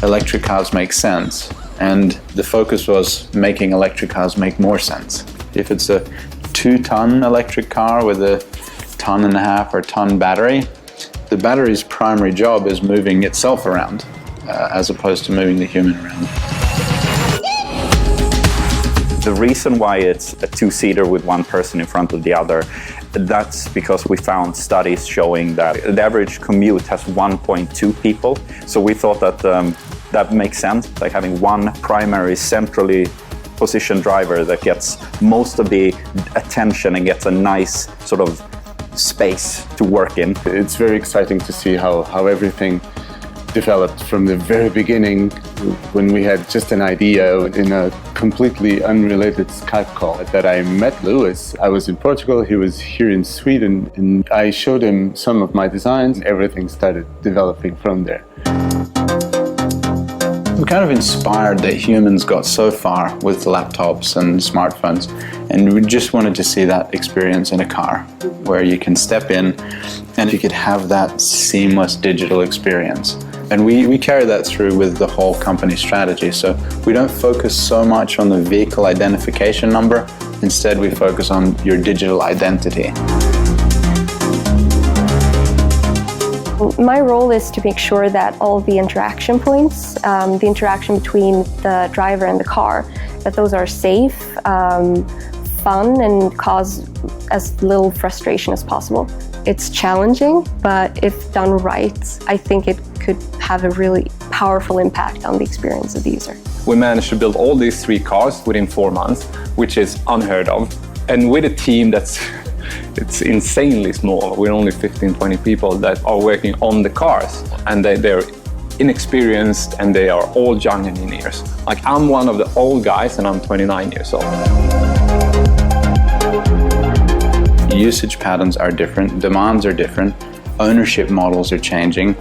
electric cars make sense, and the focus was making electric cars make more sense. If it's a 2-ton electric car with a 1.5 or ton battery, the battery's primary job is moving itself around, as opposed to moving the human around. The reason why it's a 2-seater with one person in front of the other, that's because we found studies showing that the average commute has 1.2 people. So we thought that that makes sense, like having one primary centrally positioned driver that gets most of the attention and gets a nice sort of space to work in. It's very exciting to see how everything developed from the very beginning, when we had just an idea in a completely unrelated Skype call that I met Lewis. I was in Portugal, he was here in Sweden, and I showed him some of my designs. Everything started developing from there. We're kind of inspired that humans got so far with laptops and smartphones, and we just wanted to see that experience in a car, where you can step in and you could have that seamless digital experience. And we carry that through with the whole company strategy. So we don't focus so much on the vehicle identification number. Instead, we focus on your digital identity. My role is to make sure that all the interaction points, the interaction between the driver and the car, that those are safe, fun, and cause as little frustration as possible. It's challenging, but if done right, I think it could have a really powerful impact on the experience of the user. We managed to build all these 3 cars within 4 months, which is unheard of. And with a team it's insanely small. We're only 15-20 people that are working on the cars, and they're inexperienced, and they are all young engineers. Like, I'm one of the old guys and I'm 29 years old. Usage patterns are different, demands are different, ownership models are changing.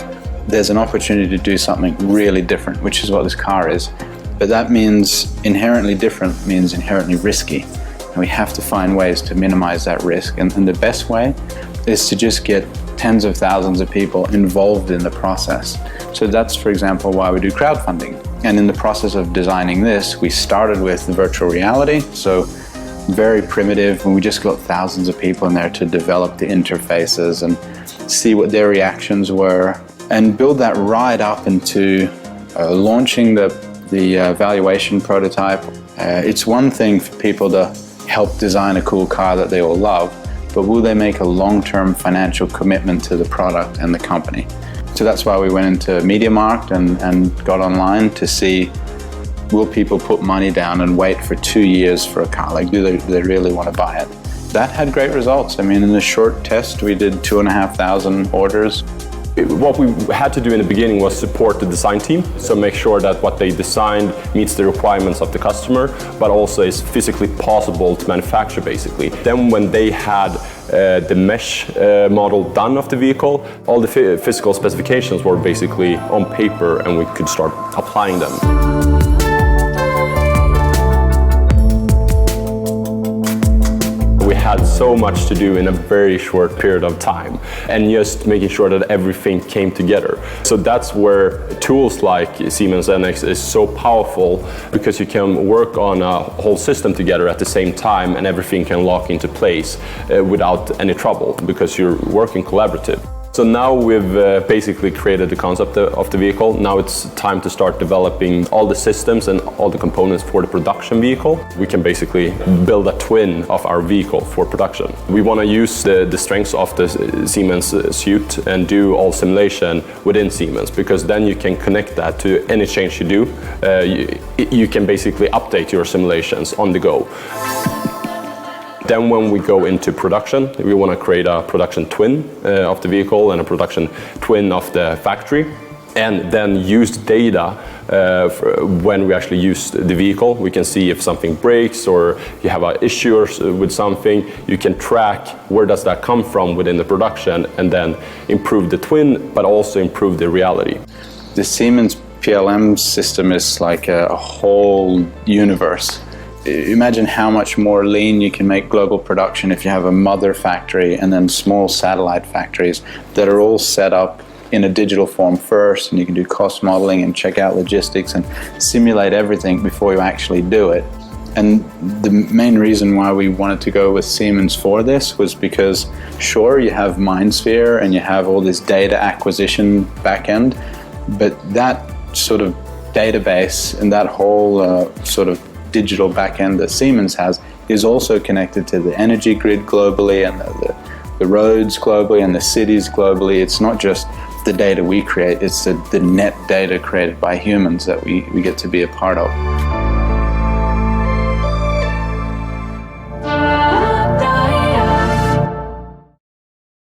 There's an opportunity to do something really different, which is what this car is. But that means inherently different means inherently risky. And we have to find ways to minimize that risk. And the best way is to just get tens of thousands of people involved in the process. So that's, for example, why we do crowdfunding. And in the process of designing this, we started with virtual reality. So very primitive, and we just got thousands of people in there to develop the interfaces and see what their reactions were, and build that right up into launching the evaluation prototype. It's one thing for people to help design a cool car that they all love, but will they make a long-term financial commitment to the product and the company? So that's why we went into MediaMarkt and got online to see, will people put money down and wait for 2 years for a car? Like, do they really want to buy it? That had great results. I mean, in the short test, we did 2,500 orders. What we had to do in the beginning was support the design team, so make sure that what they designed meets the requirements of the customer, but also is physically possible to manufacture, basically. Then when they had the mesh model done of the vehicle, all the physical specifications were basically on paper, and we could start applying them. We had so much to do in a very short period of time, and just making sure that everything came together. So that's where tools like Siemens NX is so powerful, because you can work on a whole system together at the same time, and everything can lock into place without any trouble, because you're working collaborative. So now we've basically created the concept of the vehicle. Now it's time to start developing all the systems and all the components for the production vehicle. We can basically build a twin of our vehicle for production. We want to use the strengths of the Siemens suite and do all simulation within Siemens, because then you can connect that to any change you do. You can basically update your simulations on the go. Then when we go into production, we want to create a production twin of the vehicle and a production twin of the factory, and then use data when we actually use the vehicle. We can see if something breaks or you have an issue with something. You can track where does that come from within the production, and then improve the twin, but also improve the reality. The Siemens PLM system is like a whole universe. Imagine how much more lean you can make global production if you have a mother factory and then small satellite factories that are all set up in a digital form first, and you can do cost modeling and check out logistics and simulate everything before you actually do it. And the main reason why we wanted to go with Siemens for this was because, sure, you have MindSphere and you have all this data acquisition backend, but that sort of database and that whole sort of digital backend that Siemens has is also connected to the energy grid globally and the roads globally and the cities globally. It's not just the data we create, it's the net data created by humans that we get to be a part of.